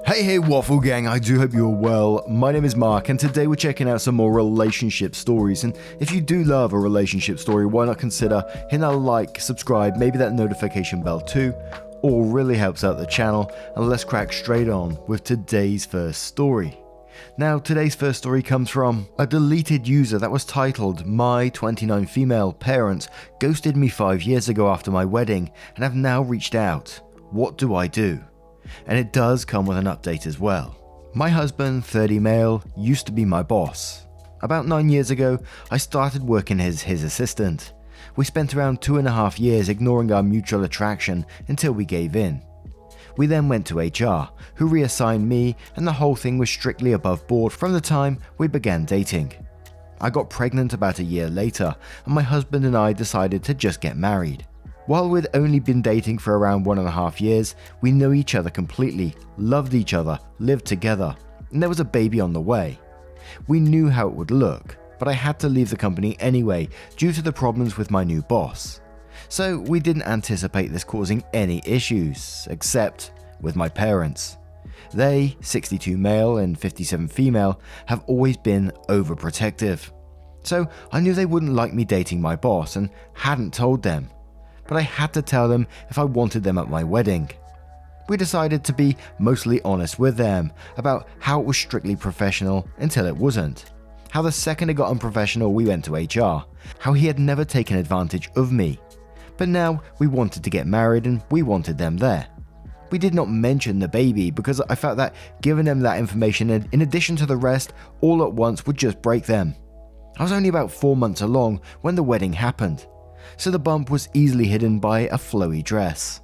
Hey Waffle Gang, I do hope you're well. My name is Mark and today we're checking out some more relationship stories, and if you do love a relationship story, why not consider hitting that like, subscribe, maybe that notification bell too. All really helps out the channel, and let's crack straight on with today's first story. Now, today's first story comes from a deleted user that was titled, "My 29 female parents ghosted me 5 years ago after my wedding and have now reached out. What do I do?" And it does come with an update as well. My husband, 30 male, used to be my boss. About 9 years ago, I started working as his assistant. We spent around 2.5 years ignoring our mutual attraction until we gave in. We then went to HR, who reassigned me, and the whole thing was strictly above board from the time we began dating. I got pregnant about a year later, and my husband and I decided to just get married. While we'd only been dating for around 1.5 years, we knew each other completely, loved each other, lived together, and there was a baby on the way. We knew how it would look, but I had to leave the company anyway due to the problems with my new boss. So we didn't anticipate this causing any issues, except with my parents. They, 62 male and 57 female, have always been overprotective. So I knew they wouldn't like me dating my boss and hadn't told them. But I had to tell them if I wanted them at my wedding. We decided to be mostly honest with them about how it was strictly professional until it wasn't. How the second it got unprofessional, we went to HR. How he had never taken advantage of me. But now we wanted to get married and we wanted them there. We did not mention the baby because I felt that giving them that information in addition to the rest all at once would just break them. I was only about 4 months along when the wedding happened, so the bump was easily hidden by a flowy dress.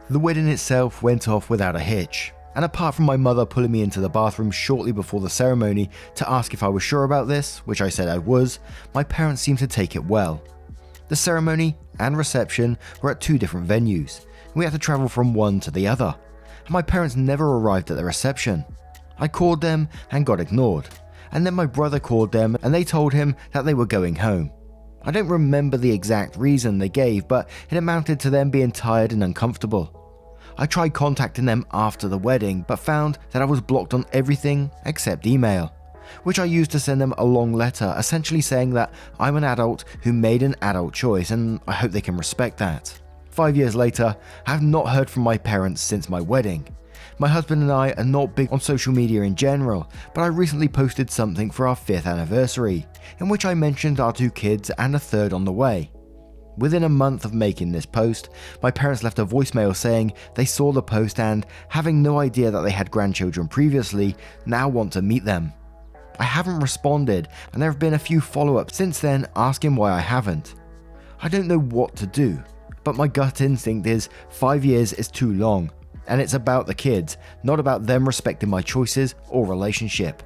The wedding itself went off without a hitch, and apart from my mother pulling me into the bathroom shortly before the ceremony to ask if I was sure about this, which I said I was, my parents seemed to take it well. The ceremony and reception were at 2 different venues, and we had to travel from one to the other, and my parents never arrived at the reception. I called them and got ignored, and then my brother called them and they told him that they were going home. I don't remember the exact reason they gave, but it amounted to them being tired and uncomfortable. I tried contacting them after the wedding, but found that I was blocked on everything except email, which I used to send them a long letter essentially saying that I'm an adult who made an adult choice and I hope they can respect that. 5 years later, I have not heard from my parents since my wedding. My husband and I are not big on social media in general, but I recently posted something for our 5th anniversary, in which I mentioned our 2 kids and a third on the way. Within a month of making this post, my parents left a voicemail saying they saw the post and, having no idea that they had grandchildren previously, now want to meet them. I haven't responded, and there have been a few follow-ups since then asking why I haven't. I don't know what to do, but my gut instinct is 5 years is too long. And it's about the kids, not about them respecting my choices or relationship.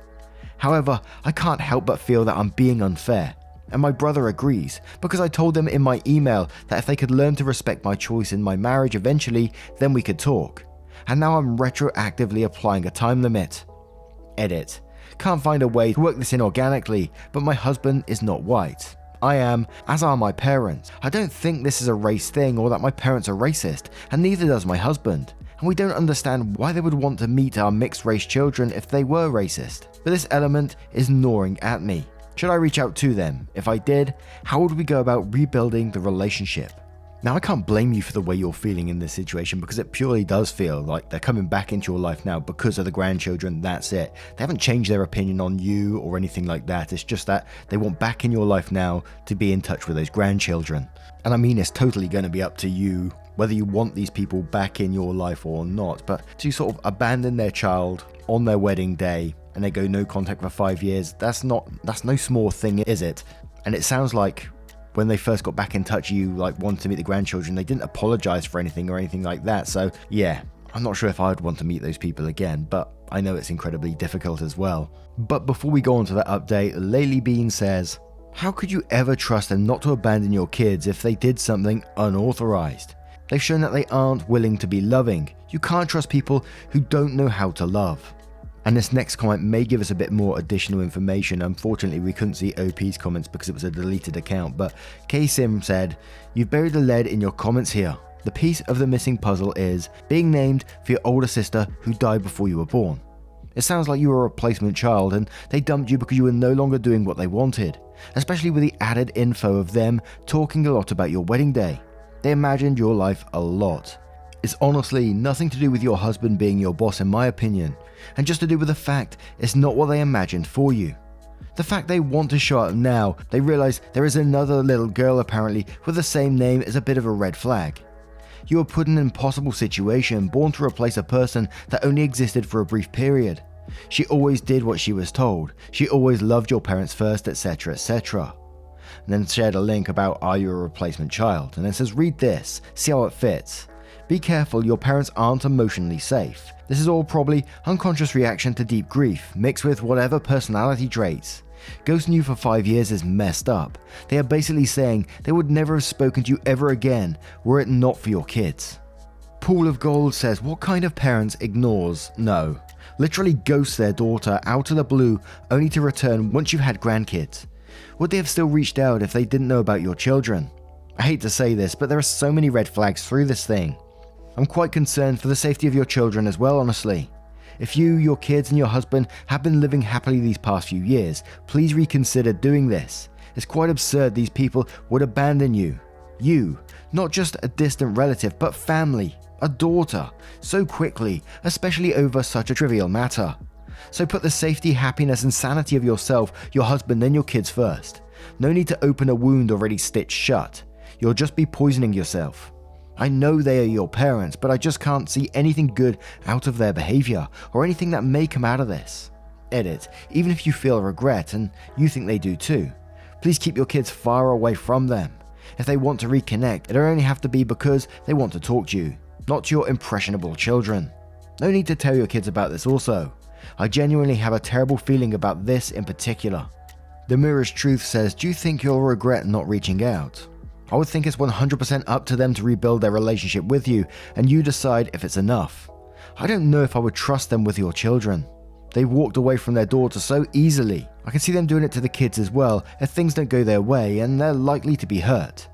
However, I can't help but feel that I'm being unfair, and my brother agrees, because I told them in my email that if they could learn to respect my choice in my marriage eventually, then we could talk. And now I'm retroactively applying a time limit. Edit. Can't find a way to work this in organically, but my husband is not white. I am, as are my parents. I don't think this is a race thing or that my parents are racist, and neither does my husband. And we don't understand why they would want to meet our mixed race children if they were racist. But this element is gnawing at me. Should I reach out to them? If I did, how would we go about rebuilding the relationship? Now, I can't blame you for the way you're feeling in this situation because it purely does feel like they're coming back into your life now because of the grandchildren, that's it. They haven't changed their opinion on you or anything like that. It's just that they want back in your life now to be in touch with those grandchildren. And I mean, it's totally going to be up to you whether you want these people back in your life or not, but to sort of abandon their child on their wedding day and they go no contact for 5 years, that's no small thing, is it? And it sounds like when they first got back in touch, you wanted to meet the grandchildren, they didn't apologize for anything or anything like that. So yeah, I'm not sure if I'd want to meet those people again, but I know it's incredibly difficult as well. But before we go on to that update, Laylee Bean says, "How could you ever trust them not to abandon your kids if they did something unauthorized? They've shown that they aren't willing to be loving. You can't trust people who don't know how to love." And this next comment may give us a bit more additional information. Unfortunately, we couldn't see OP's comments because it was a deleted account, but K-Sim said, "You've buried the lead in your comments here. The piece of the missing puzzle is being named for your older sister who died before you were born. It sounds like you were a replacement child and they dumped you because you were no longer doing what they wanted, especially with the added info of them talking a lot about your wedding day. They imagined your life a lot. It's honestly nothing to do with your husband being your boss in my opinion, and just to do with the fact it's not what they imagined for you. The fact they want to show up now, they realize there is another little girl apparently with the same name is a bit of a red flag. You were put in an impossible situation, born to replace a person that only existed for a brief period. She always did what she was told. She always loved your parents first, etc, etc. And then shared a link about are you a replacement child, and it says read this, see how it fits. Be careful, your parents aren't emotionally safe. This is all probably unconscious reaction to deep grief, mixed with whatever personality traits. Ghosting you for 5 years is messed up. They are basically saying they would never have spoken to you ever again were it not for your kids. Pool of Gold says, what kind of parents ignores? No. Literally ghosts their daughter out of the blue only to return once you've had grandkids. Would they have still reached out if they didn't know about your children? I hate to say this, but there are so many red flags through this thing. I'm quite concerned for the safety of your children as well, honestly. If you, your kids, and your husband have been living happily these past few years, please reconsider doing this. It's quite absurd these people would abandon you. You, not just a distant relative, but family, a daughter, so quickly, especially over such a trivial matter. So put the safety, happiness, and sanity of yourself, your husband, and your kids first. No need to open a wound already stitched shut. You'll just be poisoning yourself. I know they are your parents, but I just can't see anything good out of their behavior or anything that may come out of this. Edit, even if you feel regret and you think they do too, please keep your kids far away from them. If they want to reconnect, it'll only have to be because they want to talk to you, not to your impressionable children. No need to tell your kids about this also. I genuinely have a terrible feeling about this in particular. The Mirror's Truth says, do you think you'll regret not reaching out? I would think it's 100% up to them to rebuild their relationship with you, and you decide if it's enough. I don't know if I would trust them with your children. They walked away from their daughter so easily. I can see them doing it to the kids as well if things don't go their way, and they're likely to be hurt.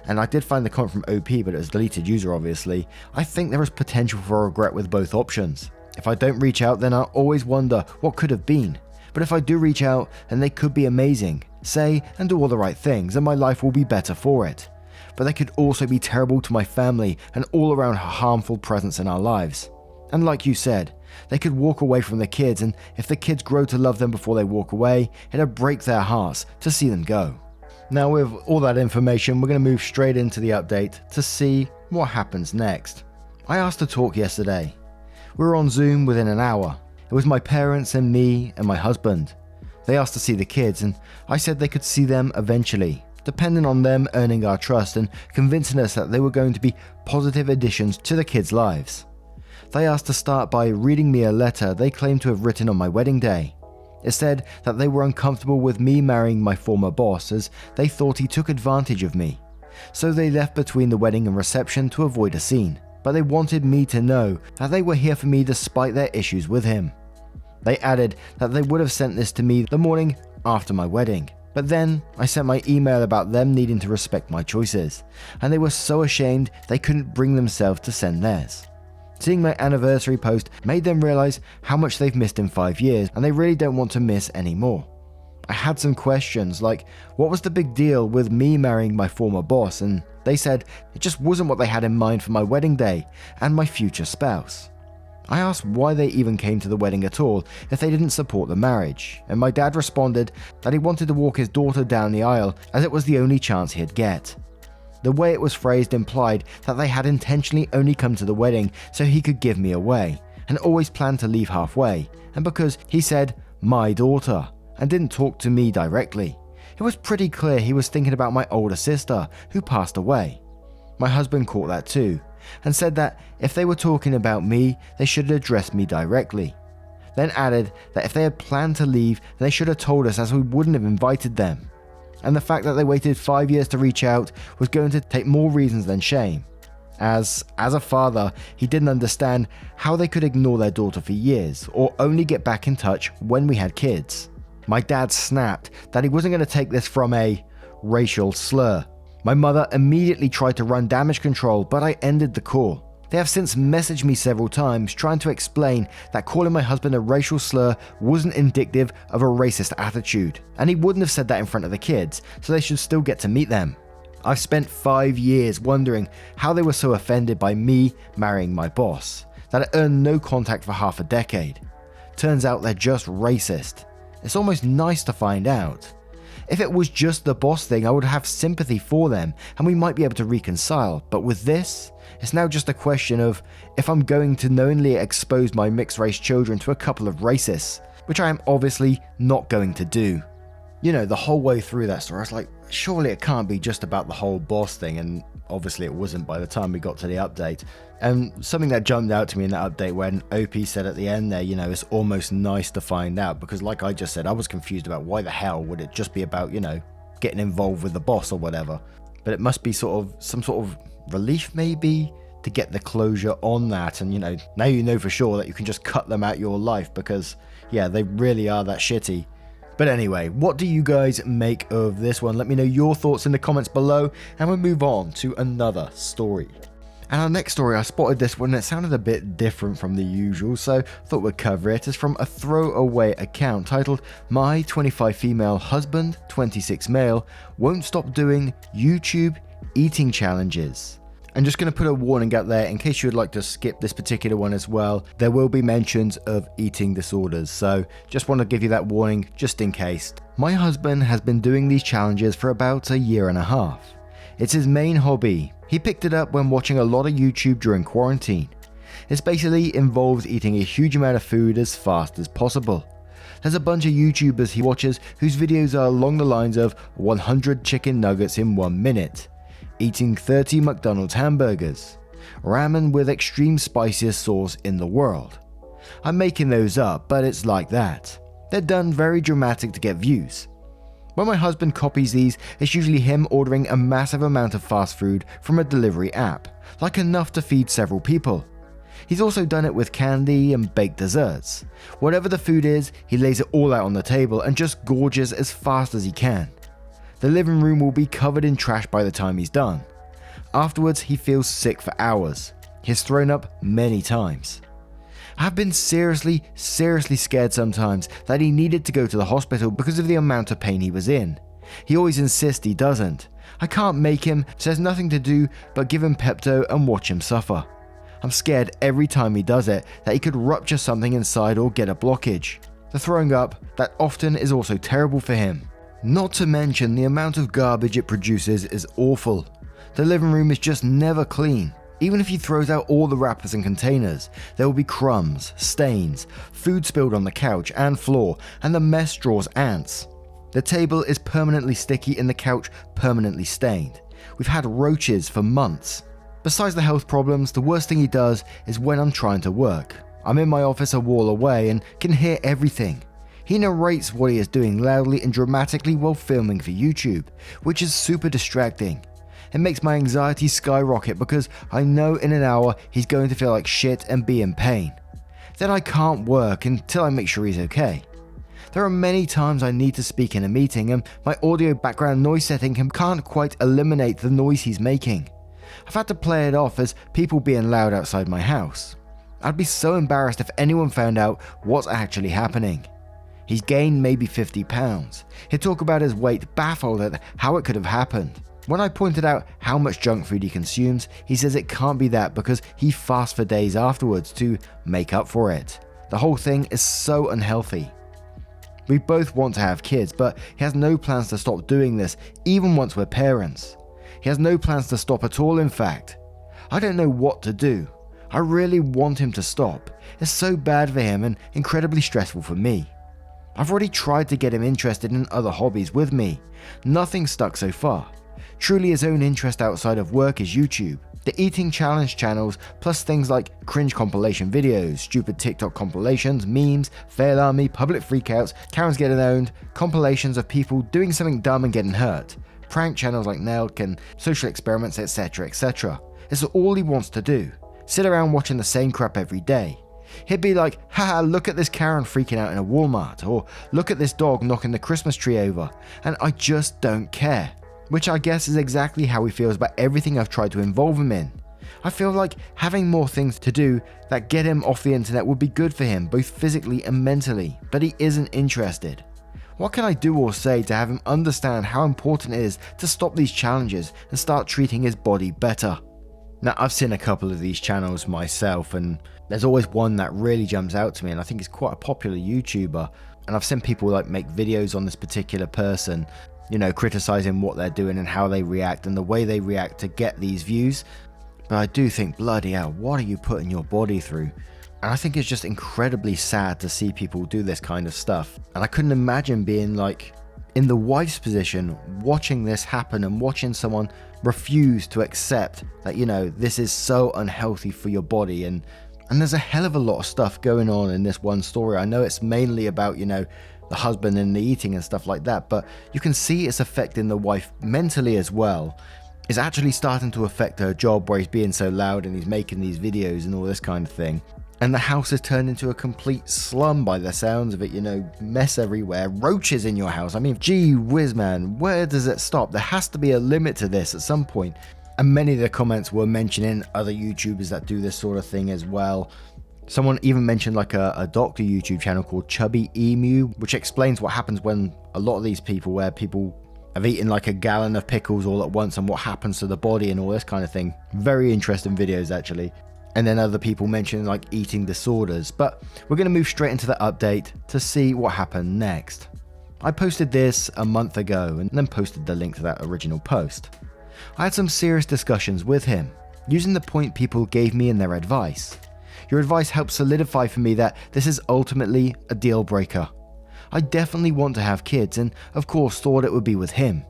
And I did find the comment from OP, but it was deleted user obviously. I think there is potential for regret with both options. If I don't reach out, then I'll always wonder what could have been. But if I do reach out, then they could be amazing. Say and do all the right things, and my life will be better for it. But they could also be terrible to my family and all around harmful presence in our lives. And like you said, they could walk away from the kids, and if the kids grow to love them before they walk away, it'll break their hearts to see them go. Now with all that information, we're going to move straight into the update to see what happens next. I asked to talk yesterday. We were on Zoom within an hour. It was my parents and me and my husband. They asked to see the kids, and I said they could see them eventually, depending on them earning our trust and convincing us that they were going to be positive additions to the kids' lives. They asked to start by reading me a letter they claimed to have written on my wedding day. It said that they were uncomfortable with me marrying my former boss as they thought he took advantage of me. So they left between the wedding and reception to avoid a scene, but they wanted me to know that they were here for me despite their issues with him. They added that they would have sent this to me the morning after my wedding, but then I sent my email about them needing to respect my choices, and they were so ashamed they couldn't bring themselves to send theirs. Seeing my anniversary post made them realize how much they've missed in 5 years, and they really don't want to miss any more. I had some questions like, what was the big deal with me marrying my former boss? And they said it just wasn't what they had in mind for my wedding day and my future spouse. I asked why they even came to the wedding at all if they didn't support the marriage, and my dad responded that he wanted to walk his daughter down the aisle as it was the only chance he'd get. The way it was phrased implied that they had intentionally only come to the wedding so he could give me away, and always planned to leave halfway, and because he said, my daughter, and didn't talk to me directly. It was pretty clear he was thinking about my older sister, who passed away. My husband caught that too, and said that if they were talking about me, they should have addressed me directly. Then added that if they had planned to leave, they should have told us as we wouldn't have invited them. And the fact that they waited 5 years to reach out was going to take more reasons than shame. As a father, he didn't understand how they could ignore their daughter for years, or only get back in touch when we had kids. My dad snapped that he wasn't going to take this from a racial slur. My mother immediately tried to run damage control, but I ended the call. They have since messaged me several times trying to explain that calling my husband a racial slur wasn't indicative of a racist attitude, and he wouldn't have said that in front of the kids, so they should still get to meet them. I've spent 5 years wondering how they were so offended by me marrying my boss, that I earned no contact for half a decade. Turns out they're just racist. It's almost nice to find out. If it was just the boss thing, I would have sympathy for them and we might be able to reconcile, but with this, it's now just a question of if I'm going to knowingly expose my mixed race children to a couple of racists, which I am obviously not going to do. You know, the whole way through that story, I was like, surely it can't be just about the whole boss thing, and obviously it wasn't by the time we got to the update. And something that jumped out to me in that update when OP said at the end there, you know, it's almost nice to find out, because like I just said, I was confused about why the hell would it just be about, you know, getting involved with the boss or whatever. But it must be sort of some sort of relief maybe to get the closure on that, and you know, now you know for sure that you can just cut them out your life because yeah, they really are that shitty. But anyway, what do you guys make of this one? Let me know your thoughts in the comments below, and we'll move on to another story. And our next story, I spotted this one and it sounded a bit different from the usual, so thought we'd cover it. It's from a throwaway account titled, "My 25 female husband, 26 male, won't stop doing YouTube eating challenges." I'm just going to put a warning out there in case you would like to skip this particular one as well. There will be mentions of eating disorders, so just want to give you that warning just in case. My husband has been doing these challenges for about a year and a half. It's his main hobby. He picked it up when watching a lot of YouTube during quarantine. It basically involves eating a huge amount of food as fast as possible. There's a bunch of YouTubers he watches whose videos are along the lines of 100 chicken nuggets in 1 minute. Eating 30 McDonald's hamburgers, ramen with extreme spiciest sauce in the world. I'm making those up, but it's like that. They're done very dramatic to get views. When my husband copies these, it's usually him ordering a massive amount of fast food from a delivery app, like enough to feed several people. He's also done it with candy and baked desserts. Whatever the food is, he lays it all out on the table and just gorges as fast as he can. The living room will be covered in trash by the time he's done. Afterwards, he feels sick for hours. He's thrown up many times. I've been seriously scared sometimes that he needed to go to the hospital because of the amount of pain he was in. He always insists he doesn't. I can't make him, so there's nothing to do but give him Pepto and watch him suffer. I'm scared every time he does it that he could rupture something inside or get a blockage. The throwing up, that often is also terrible for him. Not to mention the amount of garbage it produces is awful. The living room is just never clean. Even if he throws out all the wrappers and containers, there will be crumbs, stains, food spilled on the couch and floor, and the mess draws ants. The table is permanently sticky and the couch permanently stained. We've had roaches for months. Besides the health problems, the worst thing he does is when I'm trying to work. I'm in my office a wall away and can hear everything. He narrates what he is doing loudly and dramatically while filming for YouTube, which is super distracting. It makes my anxiety skyrocket because I know in an hour he's going to feel like shit and be in pain. Then I can't work until I make sure he's okay. There are many times I need to speak in a meeting and my audio background noise setting can't quite eliminate the noise he's making. I've had to play it off as people being loud outside my house. I'd be so embarrassed if anyone found out what's actually happening. He's gained maybe 50 pounds. He'd talk about his weight, baffled at how it could have happened. When I pointed out how much junk food he consumes, he says it can't be that because he fasts for days afterwards to make up for it. The whole thing is so unhealthy. We both want to have kids, but he has no plans to stop doing this, even once we're parents. He has no plans to stop at all, in fact. I don't know what to do. I really want him to stop. It's so bad for him and incredibly stressful for me. I've already tried to get him interested in other hobbies with me. Nothing stuck so far. Truly his own interest outside of work is YouTube. The eating challenge channels, plus things like cringe compilation videos, stupid TikTok compilations, memes, fail army, public freakouts, Karens getting owned, compilations of people doing something dumb and getting hurt, prank channels like Nelk and social experiments, etc, etc. It's all he wants to do. Sit around watching the same crap every day. He'd be like, haha, look at this Karen freaking out in a Walmart, or look at this dog knocking the Christmas tree over, and I just don't care. which I guess is exactly how he feels about everything I've tried to involve him in. I feel like having more things to do that get him off the internet would be good for him, both physically and mentally, but he isn't interested. What can I do or say to have him understand how important it is to stop these challenges and start treating his body better? Now, I've seen a couple of these channels myself, and there's always one that really jumps out to me, and I think he's quite a popular YouTuber, and I've seen people like make videos on this particular person, criticizing what they're doing and how they react and the way they react to get these views. But I do think, bloody hell, what are you putting your body through? And I think it's just incredibly sad to see people do this kind of stuff. And I couldn't imagine being like in the wife's position, watching this happen and watching someone refuse to accept that, this is so unhealthy for your body. And there's a hell of a lot of stuff going on in this one story. I know it's mainly about, the husband and the eating and stuff like that, but you can see it's affecting the wife mentally as well. It's actually starting to affect her job, where he's being so loud and he's making these videos and all this kind of thing. And the house has turned into a complete slum by the sounds of it, mess everywhere, roaches in your house. I mean, gee whiz, man, where does it stop? There has to be a limit to this at some point. And many of the comments were mentioning other YouTubers that do this sort of thing as well. Someone even mentioned like a doctor YouTube channel called Chubby Emu, which explains what happens when a lot of these people, where people have eaten like a gallon of pickles all at once and what happens to the body and all this kind of thing. Very interesting videos, actually. And then other people mentioning like eating disorders. But we're going to move straight into the update to see what happened next. I posted this a month ago and then posted the link to that original post. I had some serious discussions with him, using the point people gave me in their advice. Your advice helped solidify for me that this is ultimately a deal breaker. I definitely want to have kids, and of course thought it would be with him.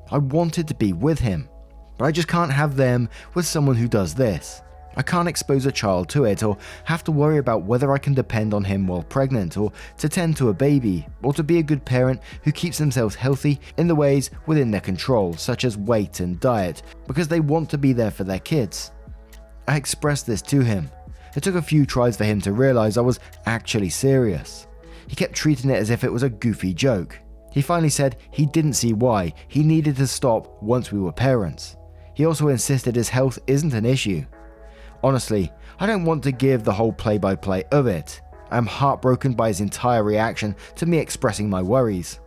I wanted to be with him, but I just can't have them with someone who does this. I can't expose a child to it, or have to worry about whether I can depend on him while pregnant, or to tend to a baby, or to be a good parent who keeps themselves healthy in the ways within their control, such as weight and diet, because they want to be there for their kids. I expressed this to him. It took a few tries for him to realize I was actually serious. He kept treating it as if it was a goofy joke. He finally said he didn't see why he needed to stop once we were parents. He also insisted his health isn't an issue. Honestly, I don't want to give the whole play-by-play of it. I'm heartbroken by his entire reaction to me expressing my worries.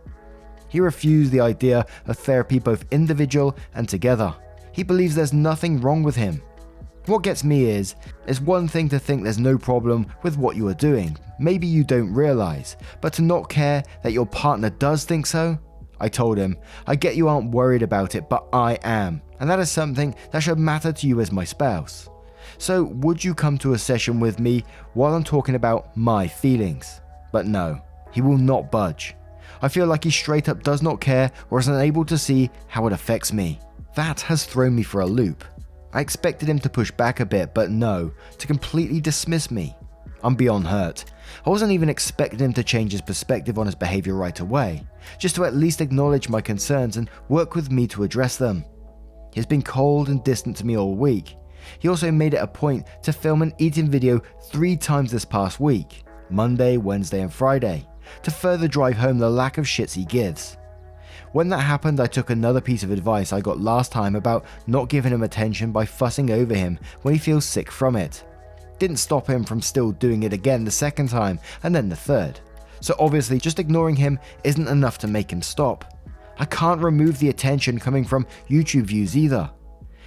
He refused the idea of therapy, both individual and together. He believes there's nothing wrong with him. What gets me is, it's one thing to think there's no problem with what you are doing, maybe you don't realize, but to not care that your partner does think so? I told him, I get you aren't worried about it, but I am, and that is something that should matter to you as my spouse. So would you come to a session with me while I'm talking about my feelings? But no, he will not budge. I feel like he straight up does not care or is unable to see how it affects me. That has thrown me for a loop. I expected him to push back a bit, but no, to completely dismiss me. I'm beyond hurt. I wasn't even expecting him to change his perspective on his behavior right away, just to at least acknowledge my concerns and work with me to address them. He's been cold and distant to me all week. He also made it a point to film an eating video 3 times this past week, Monday, Wednesday and Friday, to further drive home the lack of shits he gives. When that happened, I took another piece of advice I got last time about not giving him attention by fussing over him when he feels sick from it. Didn't stop him from still doing it again the second time and then the third. So obviously just ignoring him isn't enough to make him stop. I can't remove the attention coming from YouTube views either.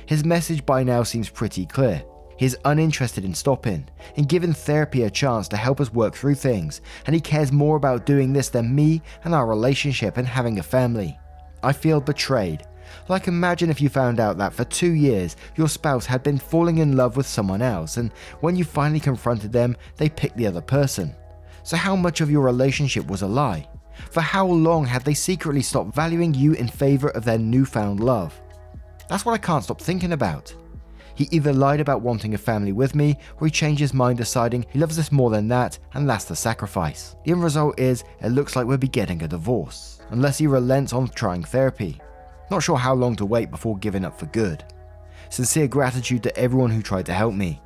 His message by now seems pretty clear. He is uninterested in stopping and giving therapy a chance to help us work through things, and he cares more about doing this than me and our relationship and having a family. I feel betrayed. Like, imagine if you found out that for 2 years your spouse had been falling in love with someone else, and when you finally confronted them, they picked the other person. So how much of your relationship was a lie? For how long had they secretly stopped valuing you in favor of their newfound love? That's what I can't stop thinking about. He either lied about wanting a family with me, or he changed his mind deciding he loves us more than that, and that's the sacrifice. The end result is, it looks like we'll be getting a divorce, unless he relents on trying therapy. Not sure how long to wait before giving up for good. Sincere gratitude to everyone who tried to help me.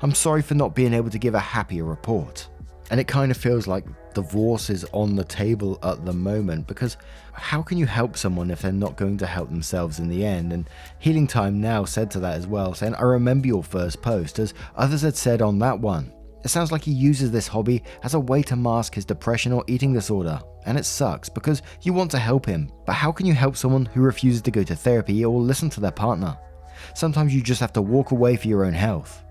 I'm sorry for not being able to give a happier report. And it kind of feels like divorce is on the table at the moment, because how can you help someone if they're not going to help themselves in the end? And Healing Time Now said to that as well, saying, I remember your first post, as others had said on that one. It sounds like he uses this hobby as a way to mask his depression or eating disorder. And it sucks because you want to help him, but how can you help someone who refuses to go to therapy or listen to their partner? Sometimes you just have to walk away for your own health.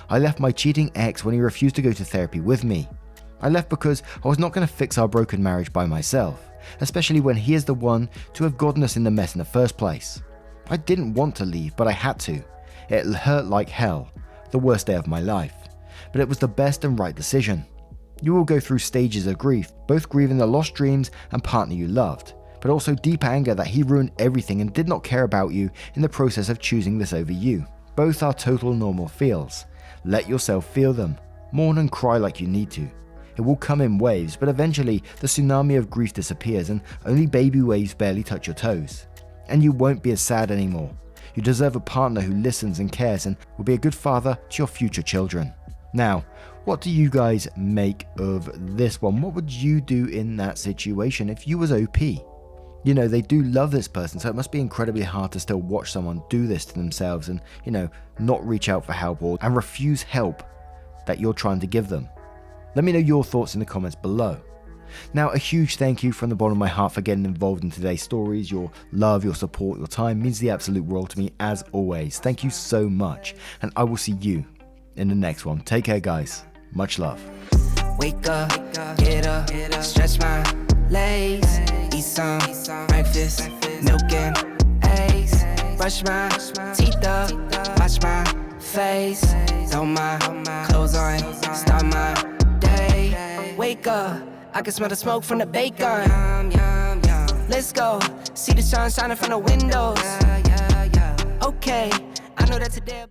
I left my cheating ex when he refused to go to therapy with me. I left because I was not going to fix our broken marriage by myself, especially when he is the one to have gotten us in the mess in the first place. I didn't want to leave, but I had to. It hurt like hell, the worst day of my life, but it was the best and right decision. You will go through stages of grief, both grieving the lost dreams and partner you loved, but also deep anger that he ruined everything and did not care about you in the process of choosing this over you. Both are total normal feels. Let yourself feel them. Mourn and cry like you need to. It will come in waves, but eventually the tsunami of grief disappears and only baby waves barely touch your toes. And you won't be as sad anymore. You deserve a partner who listens and cares and will be a good father to your future children. Now, what do you guys make of this one? What would you do in that situation if you was OP? You know, they do love this person, so it must be incredibly hard to still watch someone do this to themselves and, not reach out for help and refuse help that you're trying to give them. Let me know your thoughts in the comments below. Now, a huge thank you from the bottom of my heart for getting involved in today's stories. Your love, your support, your time means the absolute world to me as always. Thank you so much, and I will see you in the next one. Take care, guys. Much love. Wake up, get up, stretch my legs, eat some breakfast, milk and eggs, brush my teeth up, wash my face, throw my clothes on, start my day. Wake up, I can smell the smoke from the bacon. Let's go, see the sun shining from the windows. Okay, I know that today